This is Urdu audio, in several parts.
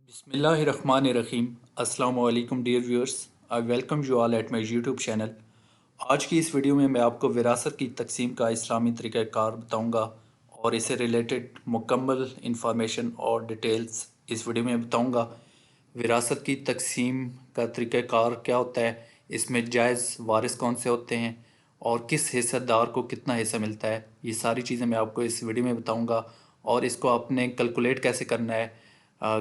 بسم اللہ الرحمن الرحیم۔ السلام علیکم dear viewers, I welcome you all at my YouTube channel. آج کی اس ویڈیو میں آپ کو وراثت کی تقسیم کا اسلامی طریقہ کار بتاؤں گا اور اسے ریلیٹڈ مکمل انفارمیشن اور ڈیٹیلز اس ویڈیو میں بتاؤں گا۔ وراثت کی تقسیم کا طریقہ کار کیا ہوتا ہے، اس میں جائز وارث کون سے ہوتے ہیں اور کس حصہ دار کو کتنا حصہ ملتا ہے، یہ ساری چیزیں میں آپ کو اس ویڈیو میں بتاؤں گا۔ اور اس کو آپ نے کیلکولیٹ کیسے کرنا ہے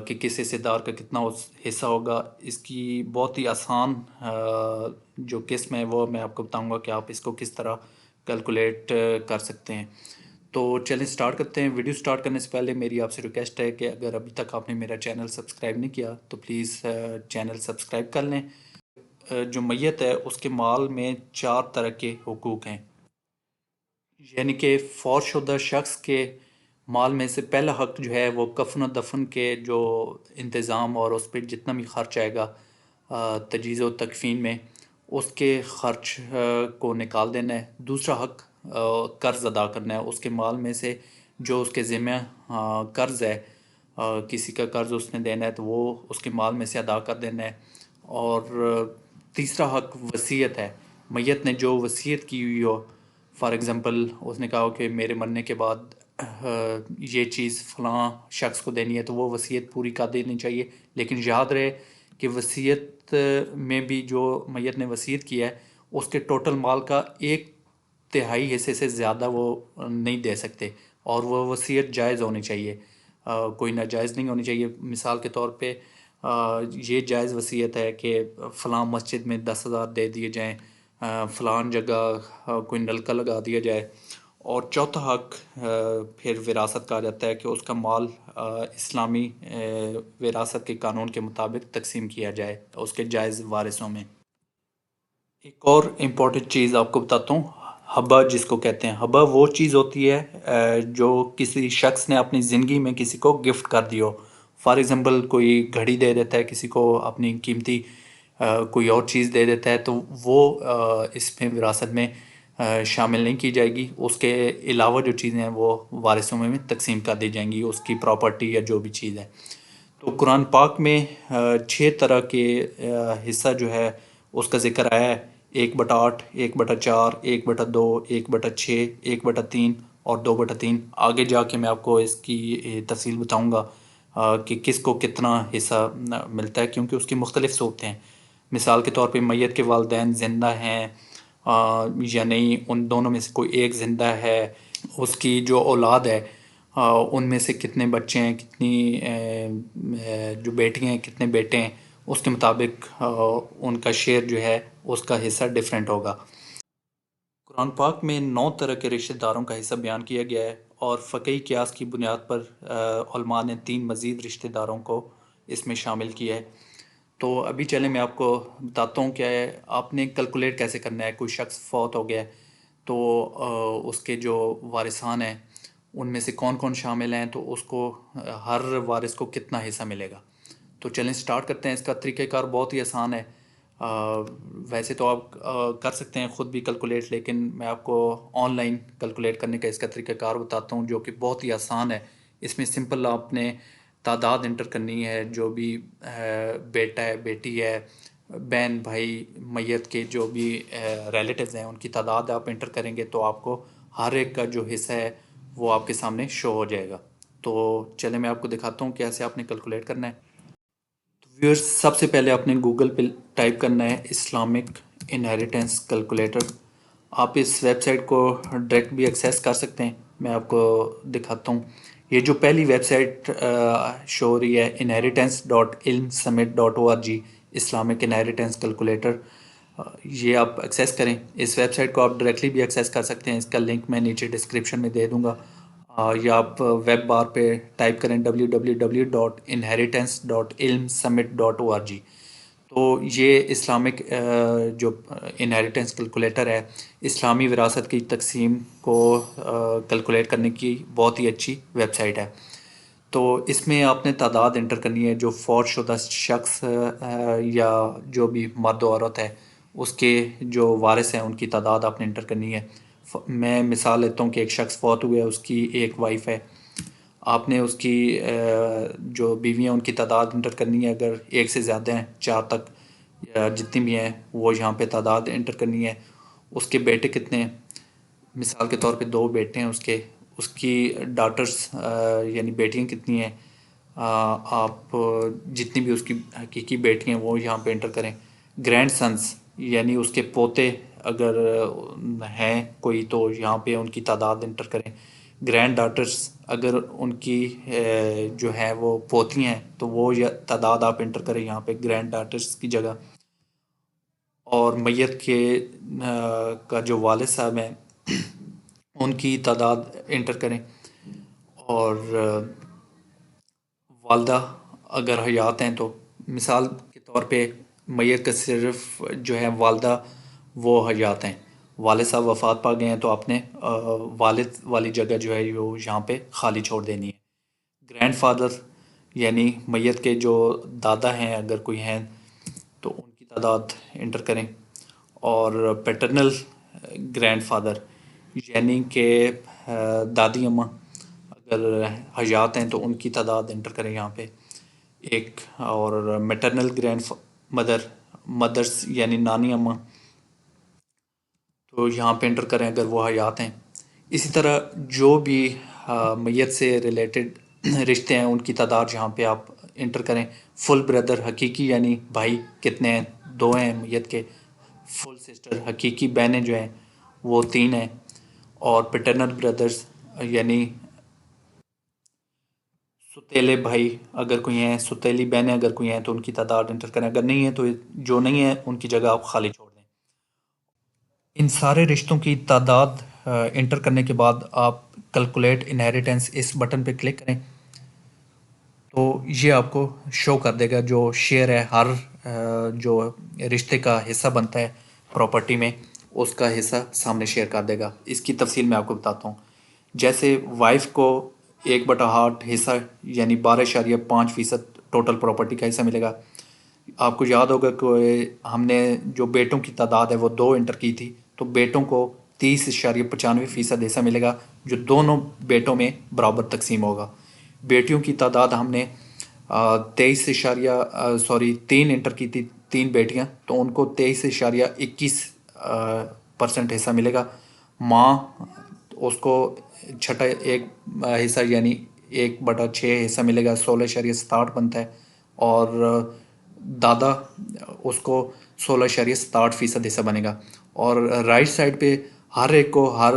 کہ کس حصے دار کا کتنا حصہ ہوگا، اس کی بہت ہی آسان جو قسم ہے وہ میں آپ کو بتاؤں گا کہ آپ اس کو کس طرح کیلکولیٹ کر سکتے ہیں۔ تو چلیں سٹارٹ کرتے ہیں۔ ویڈیو سٹارٹ کرنے سے پہلے میری آپ سے ریکویسٹ ہے کہ اگر ابھی تک آپ نے میرا چینل سبسکرائب نہیں کیا تو پلیز چینل سبسکرائب کر لیں۔ جو میت ہے اس کے مال میں 4 طرح کے حقوق ہیں، یعنی کہ فوت شدہ شخص کے مال میں سے پہلا حق جو ہے وہ کفن و دفن کے جو انتظام اور اس پہ جتنا بھی خرچ آئے گا تجہیز و تکفین میں، اس کے خرچ کو نکال دینا ہے۔ دوسرا حق قرض ادا کرنا ہے، اس کے مال میں سے جو اس کے ذمہ قرض ہے، کسی کا قرض اس نے دینا ہے تو وہ اس کے مال میں سے ادا کر دینا ہے۔ اور تیسرا حق وصیت ہے، میت نے جو وصیت کی ہوئی ہو، فار ایگزامپل اس نے کہا ہو کہ میرے مرنے کے بعد یہ چیز فلاں شخص کو دینی ہے تو وہ وصیت پوری کر دینی چاہیے۔ لیکن یاد رہے کہ وصیت میں بھی جو میت نے وصیت کیا ہے اس کے ٹوٹل مال کا 1/3 حصے سے زیادہ وہ نہیں دے سکتے، اور وہ وصیت جائز ہونی چاہیے، کوئی ناجائز نہیں ہونی چاہیے۔ مثال کے طور پہ یہ جائز وصیت ہے کہ فلاں مسجد میں 10,000 دے دیے جائیں، فلان جگہ کوئی نلکا لگا دیا جائے۔ اور چوتھا حق پھر وراثت کہا جاتا ہے کہ اس کا مال اسلامی وراثت کے قانون کے مطابق تقسیم کیا جائے اس کے جائز وارثوں میں۔ ایک اور امپورٹنٹ چیز آپ کو بتاتا ہوں، ہبہ جس کو کہتے ہیں۔ ہبہ وہ چیز ہوتی ہے جو کسی شخص نے اپنی زندگی میں کسی کو گفٹ کر دی ہو۔ فار ایگزامپل کوئی گھڑی دے دیتا ہے کسی کو، اپنی قیمتی کوئی اور چیز دے دیتا ہے، تو وہ اس میں وراثت میں شامل نہیں کی جائے گی۔ اس کے علاوہ جو چیزیں ہیں وہ وارثوں میں تقسیم کر دی جائیں گی، اس کی پراپرٹی یا جو بھی چیز ہے۔ تو قرآن پاک میں 6 طرح کے حصہ جو ہے اس کا ذکر آیا ہے، 1/8، 1/4، 1/2، 1/6، 1/3 اور 2/3۔ آگے جا کے میں آپ کو اس کی تفصیل بتاؤں گا کہ کس کو کتنا حصہ ملتا ہے، کیونکہ اس کی مختلف صورتیں ہیں۔ مثال کے طور پہ میت کے والدین زندہ ہیں یا نہیں، ان دونوں میں سے کوئی ایک زندہ ہے، اس کی جو اولاد ہے ان میں سے کتنے بچے ہیں، کتنی جو بیٹیاں ہیں، کتنے بیٹے ہیں، اس کے مطابق ان کا شیئر جو ہے اس کا حصہ ڈیفرنٹ ہوگا۔ قرآن پاک میں 9 طرح کے رشتہ داروں کا حصہ بیان کیا گیا ہے، اور فقہی قیاس کی بنیاد پر علماء نے 3 مزید رشتہ داروں کو اس میں شامل کیا ہے۔ تو ابھی چلیں میں آپ کو بتاتا ہوں کہ آپ نے کیلکولیٹ کیسے کرنا ہے۔ کوئی شخص فوت ہو گیا ہے تو اس کے جو وارثان ہیں ان میں سے کون کون شامل ہیں، تو اس کو ہر وارث کو کتنا حصہ ملے گا۔ تو چلیں سٹارٹ کرتے ہیں۔ اس کا طریقہ کار بہت ہی آسان ہے، ویسے تو آپ کر سکتے ہیں خود بھی کیلکولیٹ، لیکن میں آپ کو آن لائن کیلکولیٹ کرنے کا اس کا طریقہ کار بتاتا ہوں جو کہ بہت ہی آسان ہے۔ اس میں سمپل آپ نے تعداد انٹر کرنی ہے، جو بھی بیٹا ہے، بیٹی ہے، بہن بھائی، میت کے جو بھی ریلیٹیوز ہیں ان کی تعداد آپ انٹر کریں گے تو آپ کو ہر ایک کا جو حصہ ہے وہ آپ کے سامنے شو ہو جائے گا۔ تو چلیں میں آپ کو دکھاتا ہوں کیسے آپ نے کیلکولیٹ کرنا ہے۔ ویورز، سب سے پہلے آپ نے گوگل پہ ٹائپ کرنا ہے اسلامک انہیریٹنس کیلکولیٹر۔ آپ اس ویب سائٹ کو ڈائریکٹ بھی ایکسیس کر سکتے ہیں، میں آپ کو دکھاتا ہوں۔ یہ جو پہلی ویب سائٹ شو ہو رہی ہے inheritance.ilmsummit.org، اسلامک انہیریٹنس کیلکولیٹر، یہ آپ ایکسیس کریں۔ اس ویب سائٹ کو آپ ڈائریکٹلی بھی ایکسیس کر سکتے ہیں، اس کا لنک میں نیچے ڈسکرپشن میں دے دوں گا، یا آپ ویب بار پہ ٹائپ کریں www.inheritance.ilmsummit.org۔ تو یہ اسلامک جو انہیریٹنس کیلکولیٹر ہے، اسلامی وراثت کی تقسیم کو کیلکولیٹ کرنے کی بہت ہی اچھی ویب سائٹ ہے۔ تو اس میں آپ نے تعداد انٹر کرنی ہے، جو فوت شدہ شخص یا جو بھی مرد و عورت ہے اس کے جو وارث ہیں ان کی تعداد آپ نے انٹر کرنی ہے۔ میں مثال لیتا ہوں کہ ایک شخص فوت ہوئے، اس کی ایک وائف ہے۔ آپ نے اس کی جو بیویاں ان کی تعداد انٹر کرنی ہے، اگر ایک سے زیادہ ہیں 4 تک یا جتنی بھی ہیں وہ یہاں پہ تعداد انٹر کرنی ہے۔ اس کے بیٹے کتنے ہیں، مثال کے طور پہ 2 بیٹے ہیں اس کی ڈاٹرز یعنی بیٹیاں کتنی ہیں، آپ جتنی بھی اس کی حقیقی بیٹیاں ہیں وہ یہاں پہ انٹر کریں۔ گرینڈ سنس یعنی اس کے پوتے اگر ہیں کوئی تو یہاں پہ ان کی تعداد انٹر کریں۔ گرینڈ ڈاٹرز اگر ان کی جو ہے وہ پوتی ہیں تو وہ تعداد آپ انٹر کریں یہاں پہ گرینڈ ڈاٹرز کی جگہ۔ اور میت کے کا جو والد صاحب ہیں ان کی تعداد انٹر کریں، اور والدہ اگر حیات ہیں تو مثال کے طور پہ میت کا صرف جو ہے والدہ وہ حیات ہیں، والد صاحب وفات پا گئے ہیں تو آپ نے والد والی جگہ جو ہے وہ یہاں پہ خالی چھوڑ دینی ہے۔ گرینڈ فادر یعنی میت کے جو دادا ہیں اگر کوئی ہیں تو ان کی تعداد انٹر کریں۔ اور پیٹرنل گرینڈ فادر یعنی کہ دادی اماں اگر حیات ہیں تو ان کی تعداد انٹر کریں یہاں پہ ایک۔ اور میٹرنل گرینڈ مدرس یعنی نانی اماں تو یہاں پہ انٹر کریں اگر وہ حیات ہیں۔ اسی طرح جو بھی میت سے ریلیٹڈ رشتے ہیں ان کی تعداد یہاں پہ آپ انٹر کریں۔ فل بردر حقیقی یعنی بھائی کتنے ہیں، 2 ہیں میت کے۔ فل سسٹر حقیقی بہنیں جو ہیں وہ 3 ہیں۔ اور پیٹرنل بردرز یعنی ستیلے بھائی اگر کوئی ہیں، ستیلی بہنیں اگر کوئی ہیں تو ان کی تعداد انٹر کریں، اگر نہیں ہیں تو جو نہیں ہیں ان کی جگہ آپ خالی چھوڑ دیں۔ ان سارے رشتوں کی تعداد انٹر کرنے کے بعد آپ کیلکولیٹ انہیریٹنس اس بٹن پہ کلک کریں تو یہ آپ کو شو کر دے گا جو شیئر ہے، ہر جو رشتے کا حصہ بنتا ہے پراپرٹی میں اس کا حصہ سامنے شیئر کر دے گا۔ اس کی تفصیل میں آپ کو بتاتا ہوں۔ جیسے وائف کو 1/8 حصہ یعنی 12.5% ٹوٹل پراپرٹی کا حصہ ملے گا۔ آپ کو یاد ہوگا کہ ہم نے جو بیٹوں کی تعداد ہے وہ 2 انٹر کی تھی، تو بیٹوں کو 30.95% حصہ ملے گا جو دونوں بیٹوں میں برابر تقسیم ہوگا۔ بیٹیوں کی تعداد ہم نے 3 انٹر کی تھی، 3 بیٹیاں، تو ان کو 23.21% حصہ ملے گا۔ ماں اس کو چھٹا ایک حصہ یعنی 1/6 حصہ ملے گا، 16.67 بنتا ہے۔ اور دادا اس کو 16.67% حصہ بنے گا۔ اور رائٹ سائڈ پہ ہر ایک کو ہر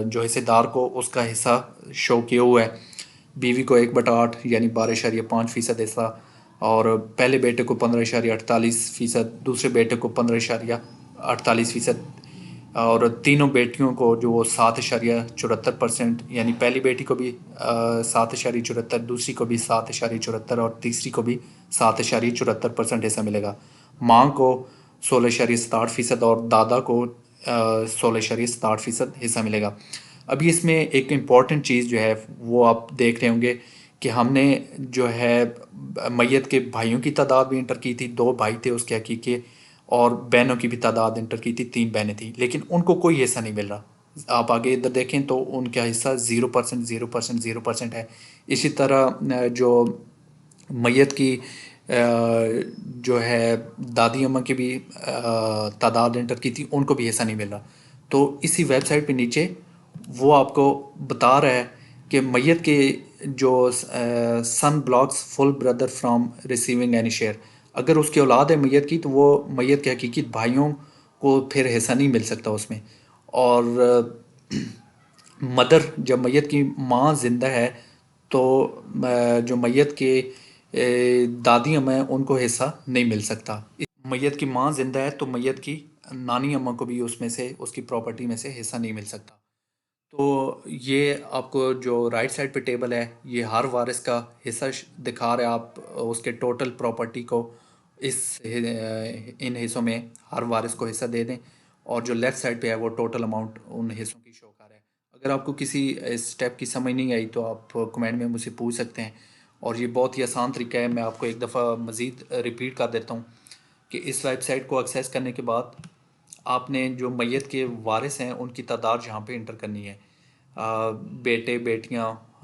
جو حصے دار کو اس کا حصہ شو کیا ہوا ہے۔ بیوی کو 1/8 یعنی 12.5% حصہ، اور پہلے بیٹے کو 15.48%، دوسرے بیٹے کو 15.48%، اور تینوں بیٹیوں کو جو وہ 7.74% یعنی پہلی بیٹی کو بھی 7.74، دوسری کو بھی 7.74 اور تیسری کو بھی 7.74% حصہ ملے گا۔ ماں کو 16.67% اور دادا کو 16.67% حصہ ملے گا۔ ابھی اس میں ایک امپورٹنٹ چیز جو ہے وہ آپ دیکھ رہے ہوں گے کہ ہم نے جو ہے میت کے بھائیوں کی تعداد بھی انٹر کی تھی، 2 بھائی تھے اس کے حقیقی، اور بہنوں کی بھی تعداد انٹر کی تھی، 3 بہنیں تھیں، لیکن ان کو کوئی حصہ نہیں مل رہا۔ آپ آگے ادھر دیکھیں تو ان کا حصہ 0%، 0%، 0% ہے۔ اسی طرح جو میت کی جو ہے دادی اماں کی بھی تعداد انٹر کی تھی، ان کو بھی حصہ نہیں مل رہا۔ تو اسی ویب سائٹ پہ نیچے وہ آپ کو بتا رہا ہے کہ میت کے جو son blocks full brother from receiving any share, اگر اس کی اولاد ہے میت کی تو وہ میت کے حقیقی بھائیوں کو پھر حصہ نہیں مل سکتا اس میں۔ اور مدر جب میت کی ماں زندہ ہے تو جو میت کے دادی اماں ہیں ان کو حصہ نہیں مل سکتا۔ میت کی ماں زندہ ہے تو میت کی نانی اماں کو بھی اس میں سے اس کی پراپرٹی میں سے حصہ نہیں مل سکتا۔ تو یہ آپ کو جو رائٹ سائڈ پہ ٹیبل ہے یہ ہر وارث کا حصہ دکھا رہا ہے، آپ اس کے ٹوٹل پراپرٹی کو ان حصوں میں ہر وارث کو حصہ دے دیں، اور جو لیفٹ سائڈ پہ ہے وہ ٹوٹل اماؤنٹ ان حصوں کی شو کر رہا ہے۔ اگر آپ کو کسی اسٹیپ کی سمجھ نہیں آئی تو آپ کمنٹ میں مجھ سے پوچھ سکتے ہیں، اور یہ بہت ہی آسان طریقہ ہے۔ میں آپ کو ایک دفعہ مزید ریپیٹ کر دیتا ہوں کہ اس ویب سائٹ کو ایکسیس کرنے کے بعد آپ نے جو میت کے وارث ہیں ان کی تعداد یہاں پہ انٹر کرنی ہے، بیٹے بیٹیاں